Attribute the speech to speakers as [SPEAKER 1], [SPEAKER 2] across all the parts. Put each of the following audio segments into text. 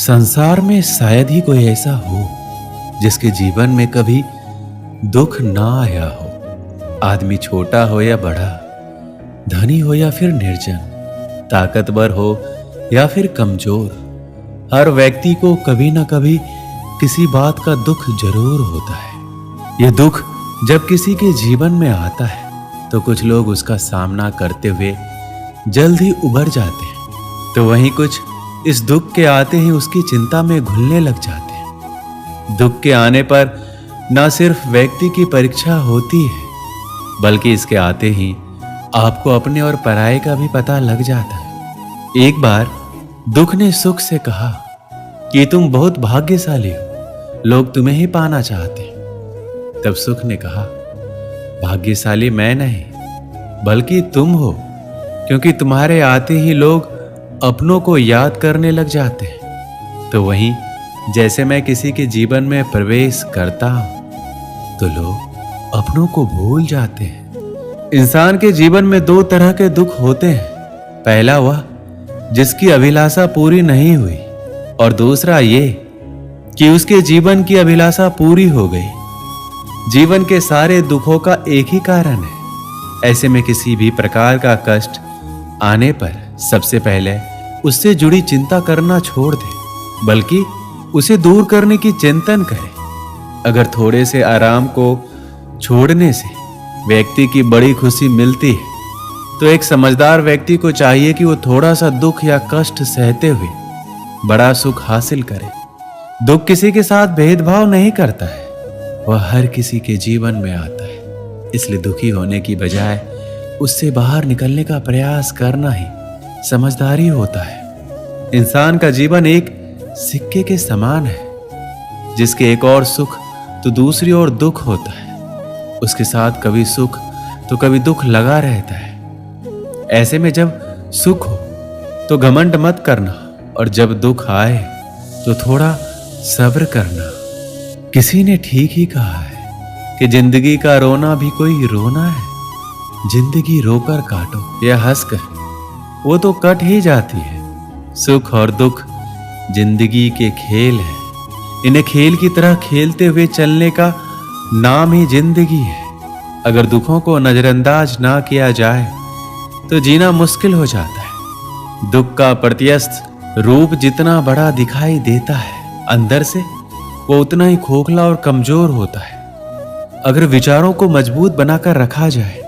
[SPEAKER 1] संसार में शायद ही कोई ऐसा हो जिसके जीवन में कभी दुख ना आया हो। आदमी छोटा हो या बड़ा, धनी हो या फिर निर्जन, ताकतवर हो या फिर कमजोर, हर व्यक्ति को कभी ना कभी किसी बात का दुख जरूर होता है। यह दुख जब किसी के जीवन में आता है तो कुछ लोग उसका सामना करते हुए जल्द ही उबर जाते हैं, तो वहीं कुछ इस दुख के आते ही उसकी चिंता में घुलने लग जाते हैं। दुख के आने पर न सिर्फ व्यक्ति की परीक्षा होती है, बल्कि इसके आते ही आपको अपने और पराये का भी पता लग जाता है। एक बार दुख ने सुख से कहा कि तुम बहुत भाग्यशाली हो, लोग तुम्हें ही पाना चाहते हैं। तब सुख ने कहा, भाग्यशाली मैं नहीं बल्कि तुम हो, क्योंकि तुम्हारे आते ही लोग अपनों को याद करने लग जाते हैं। तो वहीं जैसे मैं किसी के जीवन में प्रवेश करता हूं तो लोग अपनों को भूल जाते हैं। इंसान के जीवन में दो तरह के दुख होते हैं, पहला वह जिसकी अभिलाषा पूरी नहीं हुई, और दूसरा ये कि उसके जीवन की अभिलाषा पूरी हो गई। जीवन के सारे दुखों का एक ही कारण है। ऐसे में किसी भी प्रकार का कष्ट आने पर सबसे पहले उससे जुड़ी चिंता करना छोड़ दे, बल्कि उसे दूर करने की चिंतन करे। अगर थोड़े से आराम को छोड़ने से व्यक्ति की बड़ी खुशी मिलती है, तो एक समझदार व्यक्ति को चाहिए कि वो थोड़ा सा दुख या कष्ट सहते हुए बड़ा सुख हासिल करे। दुख किसी के साथ भेदभाव नहीं करता है, वह हर किसी के जीवन में आता है। इसलिए दुखी होने की बजाय उससे बाहर निकलने का प्रयास करना ही समझदारी होता है। इंसान का जीवन एक सिक्के के समान है, जिसके एक और सुख तो दूसरी ओर दुख होता है। उसके साथ कभी सुख तो कभी दुख लगा रहता है। ऐसे में जब सुख हो तो घमंड मत करना, और जब दुख आए तो थोड़ा सब्र करना। किसी ने ठीक ही कहा है कि जिंदगी का रोना भी कोई रोना है। जिंदगी रोकर काटो या हंसकर, वो तो कट ही जाती है। सुख और दुख जिंदगी के खेल है। इन्हें खेल की तरह खेलते हुए चलने का नाम ही जिंदगी है। अगर दुखों को नजरअंदाज ना किया जाए तो जीना मुश्किल हो जाता है। दुख का प्रत्यस्थ रूप जितना बड़ा दिखाई देता है, अंदर से वो उतना ही खोखला और कमजोर होता है। अगर विचारों को मजबूत बनाकर रखा जाए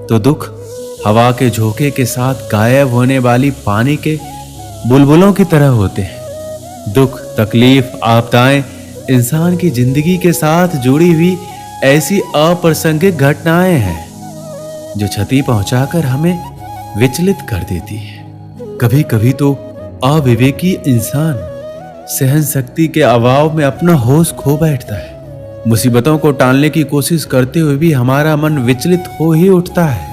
[SPEAKER 1] तो दुख हवा के झोंके के साथ गायब होने वाली पानी के बुलबुलों की तरह होते हैं। दुख, तकलीफ, आपदाएं इंसान की जिंदगी के साथ जुड़ी हुई ऐसी अप्रासंगिक घटनाएं हैं जो क्षति पहुंचाकर हमें विचलित कर देती है। कभी कभी तो अविवेकी इंसान सहन शक्ति के अभाव में अपना होश खो बैठता है। मुसीबतों को टालने की कोशिश करते हुए भी हमारा मन विचलित हो ही उठता है।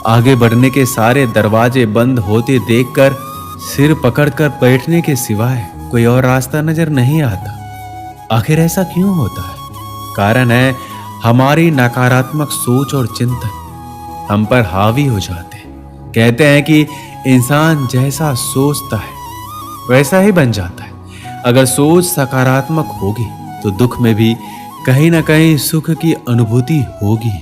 [SPEAKER 1] आगे बढ़ने के सारे दरवाजे बंद होते देखकर सिर पकड़कर बैठने के सिवाय कोई और रास्ता नजर नहीं आता। आखिर ऐसा क्यों होता है? कारण है हमारी नकारात्मक सोच और चिंतन हम पर हावी हो जाते हैं। कहते हैं कि इंसान जैसा सोचता है वैसा ही बन जाता है। अगर सोच सकारात्मक होगी तो दुख में भी कहीं ना कहीं सुख की अनुभूति होगी।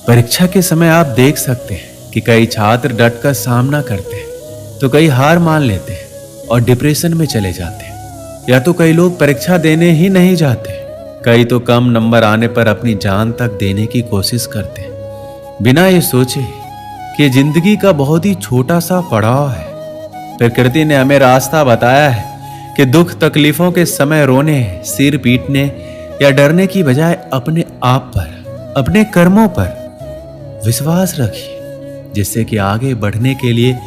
[SPEAKER 1] परीक्षा के समय आप देख सकते हैं कि कई छात्र डट कर सामना करते हैं, तो कई हार मान लेते हैं और डिप्रेशन में चले जाते हैं। या तो कई लोग परीक्षा देने ही नहीं जाते, कई तो कम नंबर आने पर अपनी जान तक देने की कोशिश करते हैं, बिना ये सोचे कि जिंदगी का बहुत ही छोटा सा पड़ाव है। प्रकृति ने हमें रास्ता बताया है कि दुख तकलीफों के समय रोने, सिर पीटने या डरने की बजाय अपने आप पर, अपने कर्मों पर विश्वास रखिए, जिससे कि आगे बढ़ने के लिए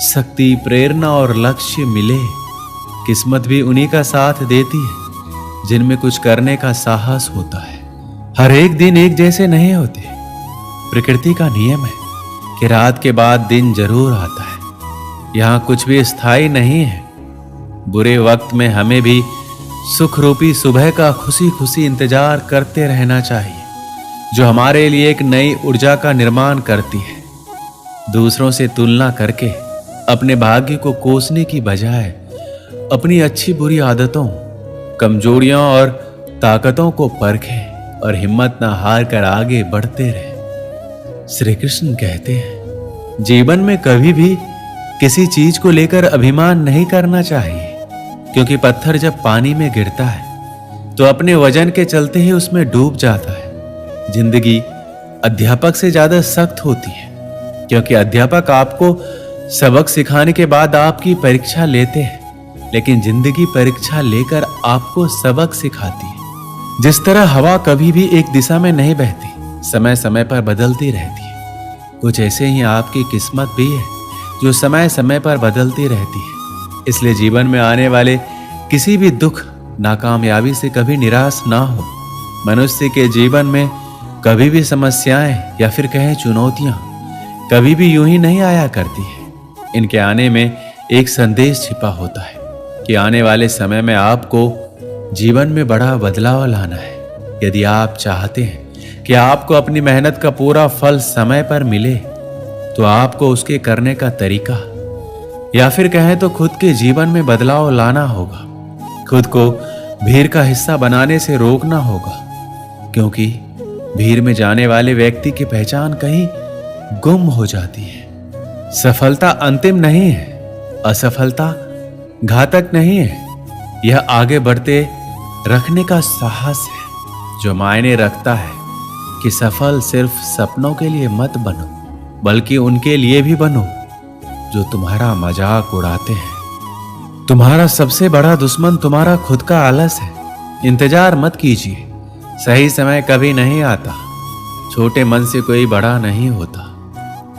[SPEAKER 1] शक्ति, प्रेरणा और लक्ष्य मिले। किस्मत भी उन्हीं का साथ देती है जिनमें कुछ करने का साहस होता है। हर एक दिन एक जैसे नहीं होते। प्रकृति का नियम है कि रात के बाद दिन जरूर आता है। यहाँ कुछ भी स्थायी नहीं है। बुरे वक्त में हमें भी सुख रूपी सुबह का खुशी खुशी इंतजार करते रहना चाहिए, जो हमारे लिए एक नई ऊर्जा का निर्माण करती है। दूसरों से तुलना करके अपने भाग्य को कोसने की बजाय अपनी अच्छी बुरी आदतों, कमजोरियों और ताकतों को परखें और हिम्मत ना हार कर आगे बढ़ते रहे। श्री कृष्ण कहते हैं, जीवन में कभी भी किसी चीज को लेकर अभिमान नहीं करना चाहिए, क्योंकि पत्थर जब पानी में गिरता है तो अपने वजन के चलते ही उसमें डूब जाता है। जिंदगी अध्यापक से ज्यादा सख्त होती है, क्योंकि अध्यापक आपको सबक सिखाने के बाद आपकी परीक्षा लेते हैं, लेकिन जिंदगी परीक्षा लेकर आपको सबक सिखाती है। जिस तरह हवा कभी भी एक दिशा में नहीं बहती, समय समय पर बदलती रहती है, कुछ ऐसे ही आपकी किस्मत भी है जो समय समय पर बदलती रहती है। इसलिए जीवन में आने वाले किसी भी दुख, नाकामयाबी से कभी निराश ना हो। मनुष्य के जीवन में कभी भी समस्याएं या फिर कहें चुनौतियां कभी भी यूं ही नहीं आया करती है। इनके आने में एक संदेश छिपा होता है कि आने वाले समय में आपको जीवन में बड़ा बदलाव लाना है। यदि आप चाहते हैं कि आपको अपनी मेहनत का पूरा फल समय पर मिले, तो आपको उसके करने का तरीका या फिर कहें तो खुद के जीवन में बदलाव लाना होगा। खुद को भीड़ का हिस्सा बनाने से रोकना होगा, क्योंकि भीड़ में जाने वाले व्यक्ति की पहचान कहीं गुम हो जाती है। सफलता अंतिम नहीं है, असफलता घातक नहीं है। यह आगे बढ़ते रखने का साहस है जो मायने रखता है कि सफल सिर्फ सपनों के लिए मत बनो, बल्कि उनके लिए भी बनो जो तुम्हारा मजाक उड़ाते हैं। तुम्हारा सबसे बड़ा दुश्मन तुम्हारा खुद का आलस है। इंतजार मत कीजिए, सही समय कभी नहीं आता। छोटे मन से कोई बड़ा नहीं होता,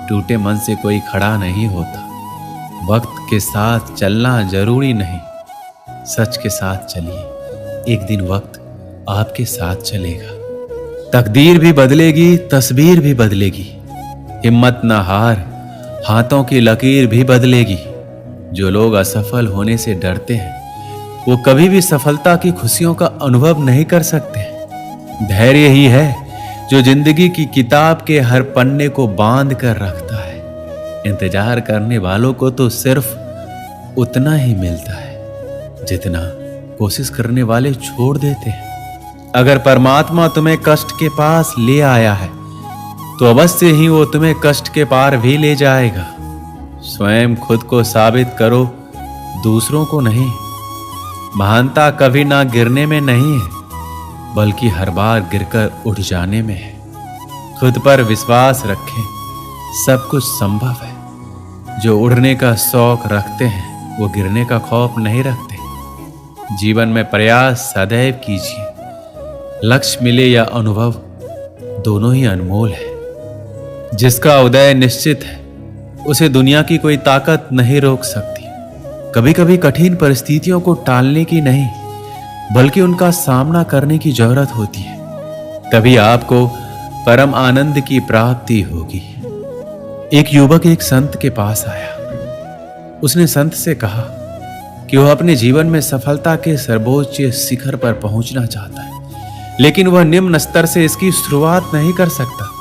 [SPEAKER 1] टूटे मन से कोई खड़ा नहीं होता। वक्त के साथ चलना जरूरी नहीं, सच के साथ चलिए, एक दिन वक्त आपके साथ चलेगा। तकदीर भी बदलेगी, तस्वीर भी बदलेगी। हिम्मत ना हार, हाथों की लकीर भी बदलेगी। जो लोग असफल होने से डरते हैं, वो कभी भी सफलता की खुशियों का अनुभव नहीं कर सकते। धैर्य ही है जो जिंदगी की किताब के हर पन्ने को बांध कर रखता है। इंतजार करने वालों को तो सिर्फ उतना ही मिलता है जितना कोशिश करने वाले छोड़ देते हैं। अगर परमात्मा तुम्हें कष्ट के पास ले आया है, तो अवश्य ही वो तुम्हें कष्ट के पार भी ले जाएगा। स्वयं खुद को साबित करो, दूसरों को नहीं। महानता कभी ना गिरने में नहीं है, बल्कि हर बार गिरकर उठ जाने में है। खुद पर विश्वास रखें, सब कुछ संभव है। जो उड़ने का शौक रखते हैं, वो गिरने का खौफ नहीं रखते। जीवन में प्रयास सदैव कीजिए। लक्ष्य मिले या अनुभव, दोनों ही अनमोल है। जिसका उदय निश्चित है, उसे दुनिया की कोई ताकत नहीं रोक सकती। कभी कभी कठिन परिस्थितियों को टालने की नहीं, बल्कि उनका सामना करने की जरूरत होती है। तभी आपको परम आनंद की प्राप्ति होगी। एक युवक एक संत के पास आया। उसने संत से कहा कि वह अपने जीवन में सफलता के सर्वोच्च शिखर पर पहुंचना चाहता है, लेकिन वह निम्न स्तर से इसकी शुरुआत नहीं कर सकता।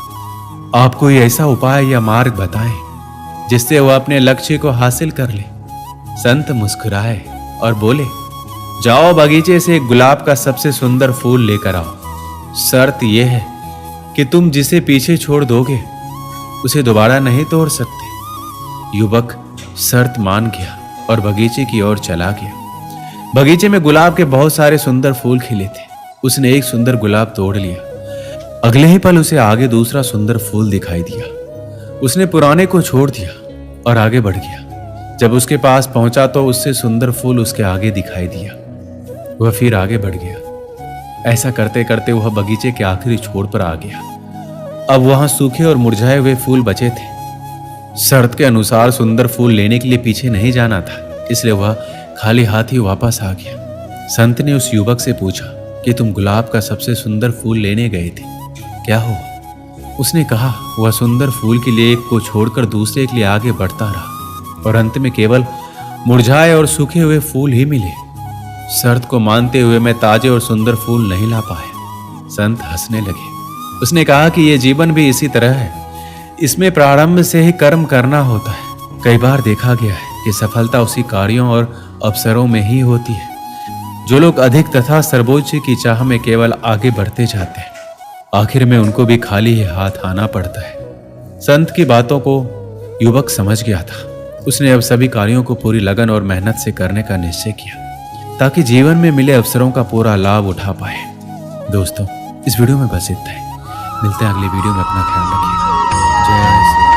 [SPEAKER 1] आप कोई ऐसा उपाय या मार्ग बताएं जिससे वह अपने लक्ष्य को हासिल कर ले। संत मुस्कुराए और बोले, जाओ बगीचे से एक गुलाब का सबसे सुंदर फूल लेकर आओ। शर्त यह है कि तुम जिसे पीछे छोड़ दोगे, उसे दोबारा नहीं तोड़ सकते। युवक शर्त मान गया और बगीचे की ओर चला गया। बगीचे में गुलाब के बहुत सारे सुंदर फूल खिले थे। उसने एक सुंदर गुलाब तोड़ लिया। अगले ही पल उसे आगे दूसरा सुंदर फूल दिखाई दिया। उसने पुराने को छोड़ दिया और आगे बढ़ गया। जब उसके पास पहुंचा तो उससे सुंदर फूल उसके आगे दिखाई दिया। वह फिर आगे बढ़ गया। ऐसा करते करते वह बगीचे के आखिरी छोर पर आ गया। अब वहां सूखे और मुरझाए हुए फूल बचे थे। शर्त के अनुसार सुंदर फूल लेने के लिए पीछे नहीं जाना था, इसलिए वह खाली हाथ ही वापस आ गया। संत ने उस युवक से पूछा कि तुम गुलाब का सबसे सुंदर फूल लेने गए थे, क्या हुआ? उसने कहा, वह सुंदर फूल के लिए एक को छोड़कर दूसरे के लिए आगे बढ़ता रहा और अंत में केवल मुरझाए और सूखे हुए फूल ही मिले। शर्त को मानते हुए मैं ताजे और सुंदर फूल नहीं ला पाया। संत हंसने लगे। उसने कहा कि यह जीवन भी इसी तरह है। इसमें प्रारंभ से ही कर्म करना होता है। कई बार देखा गया है कि सफलता उसी कार्यों और अवसरों में ही होती है। जो लोग अधिक तथा सर्वोच्च की चाह में केवल आगे बढ़ते जाते हैं, आखिर में उनको भी खाली हाथ आना पड़ता है। संत की बातों को युवक समझ गया था। उसने अब सभी कार्यों को पूरी लगन और मेहनत से करने का निश्चय किया, ताकि जीवन में मिले अवसरों का पूरा लाभ उठा पाए। दोस्तों, इस वीडियो में बस इतना ही। मिलते हैं अगले वीडियो में। अपना ख्याल रखिएगा। जय श्री राम।